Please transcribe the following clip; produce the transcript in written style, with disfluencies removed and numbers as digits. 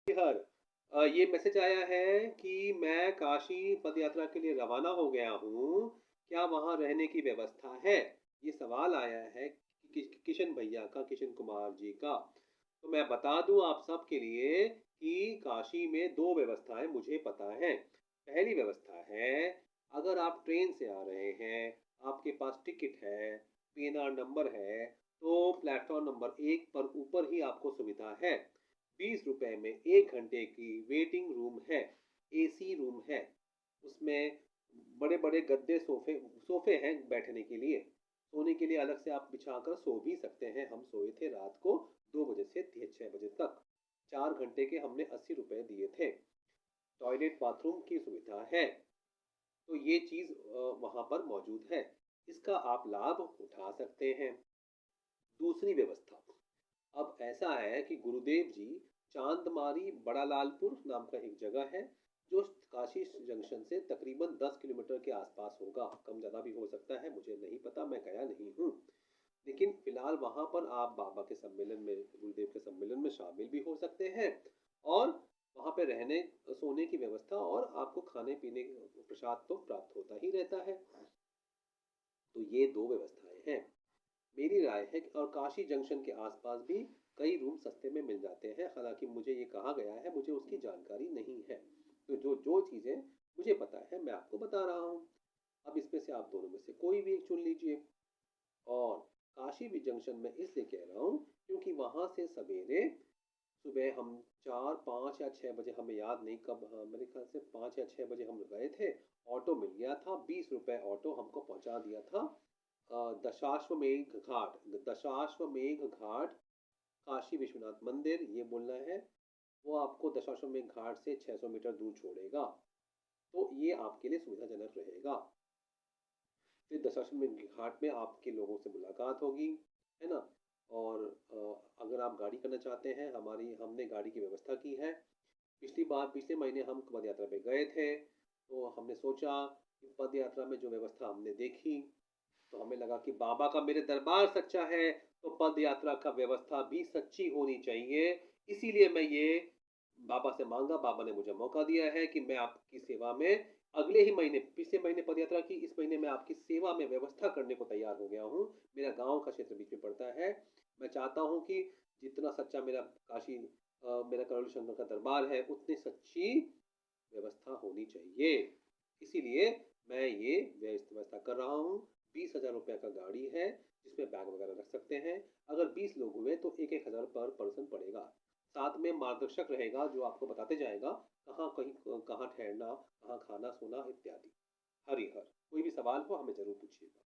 हर ये मैसेज आया है कि मैं काशी पद यात्रा के लिए रवाना हो गया हूँ। क्या वहाँ रहने की व्यवस्था है? ये सवाल आया है किशन भैया का, किशन कुमार जी का। तो मैं बता दूँ आप सबके लिए कि काशी में 2 व्यवस्थाएँ मुझे पता हैं। पहली व्यवस्था है, अगर आप ट्रेन से आ रहे हैं, आपके पास टिकट है, पीएनआर नंबर है, तो प्लेटफ़ॉर्म नंबर 1 पर ऊपर ही आपको सुविधा है। ₹20 में 1 घंटे की वेटिंग रूम है, एसी रूम है। उसमें बड़े-बड़े गद्दे सोफ़े सोफ़े हैं बैठने के लिए। सोने के लिए अलग से आप बिछाकर सो भी सकते हैं। हम सोए थे रात को 2 बजे से 6 बजे तक। 4 घंटे के हमने ₹80 दिए थे। टॉयलेट बाथरूम की सुविधा है। तो ये चीज़ वहाँ पर मौजूद है। इसका आप लाभ उठा सकते हैं। दूसरी व्यवस्था, अब ऐसा है कि गुरुदेव जी चांदमारी बड़ा लालपुर नाम का एक जगह है जो काशी जंक्शन से तकरीबन 10 किलोमीटर के आसपास होगा। कम ज़्यादा भी हो सकता है, मुझे नहीं पता, मैं गया नहीं हूँ। लेकिन फिलहाल वहाँ पर आप बाबा के सम्मेलन में, गुरुदेव के सम्मेलन में शामिल भी हो सकते हैं और वहाँ पे रहने सोने की व्यवस्था और आपको खाने पीने प्रसाद तो प्राप्त होता ही रहता है। तो ये 2 व्यवस्थाएं हैं। मेरी राय है कि और काशी जंक्शन के आसपास भी कई रूम सस्ते में मिल जाते हैं। हालाँकि मुझे ये कहा गया है, मुझे उसकी जानकारी नहीं है। तो जो जो चीज़ें मुझे पता है, मैं आपको बता रहा हूँ। अब इसमें से आप दोनों में से कोई भी एक चुन लीजिए। और काशी भी जंक्शन में इसलिए कह रहा हूँ क्योंकि वहाँ से सवेरे सुबह हम 4, 5 या 6 बजे, हमें याद नहीं कब, हाँ, मेरे ख्याल से 5 या 6 बजे हम गए थे। ऑटो मिल गया था, ₹20 ऑटो हमको पहुँचा दिया था दशाश्वमेध घाट, काशी विश्वनाथ मंदिर ये बोलना है। वो आपको दशाश्वमेध घाट से 600 मीटर दूर छोड़ेगा। तो ये आपके लिए सुविधाजनक रहेगा। फिर दशाश्वमेध घाट में आपके लोगों से मुलाकात होगी, है ना? और अगर आप गाड़ी करना चाहते हैं, हमारी हमने गाड़ी की व्यवस्था की है। पिछले महीने हम पद यात्रा पे गए थे, तो हमने सोचा कि पद यात्रा में जो व्यवस्था हमने देखी, तो हमें लगा कि बाबा का मेरे दरबार सच्चा है, तो पद यात्रा का व्यवस्था भी सच्ची होनी चाहिए। इसीलिए मैं ये बाबा से माँगा, बाबा ने मुझे मौका दिया है कि मैं आपकी सेवा में अगले ही महीने, पिछले महीने पद यात्रा की, इस महीने मैं आपकी सेवा में व्यवस्था करने को तैयार हो गया हूँ। मेरा गाँव का क्षेत्र बीच में पड़ता है। मैं चाहता हूँ कि जितना सच्चा मेरा काशी मेरा करोड़ी शंकर का दरबार है, उतनी सच्ची व्यवस्था होनी चाहिए। इसीलिए मैं ये व्यवस्था कर रहा हूँ। ₹20,000 का गाड़ी है, जिसमें बैग वगैरह रख सकते हैं। अगर 20 लोग हुए तो 1-1 हज़ार पर पर्सन पड़ेगा। साथ में मार्गदर्शक रहेगा जो आपको बताते जाएगा कहाँ ठहरना, कहाँ खाना-सोना इत्यादि। हरि हर। कोई भी सवाल हो हमें ज़रूर पूछिएगा।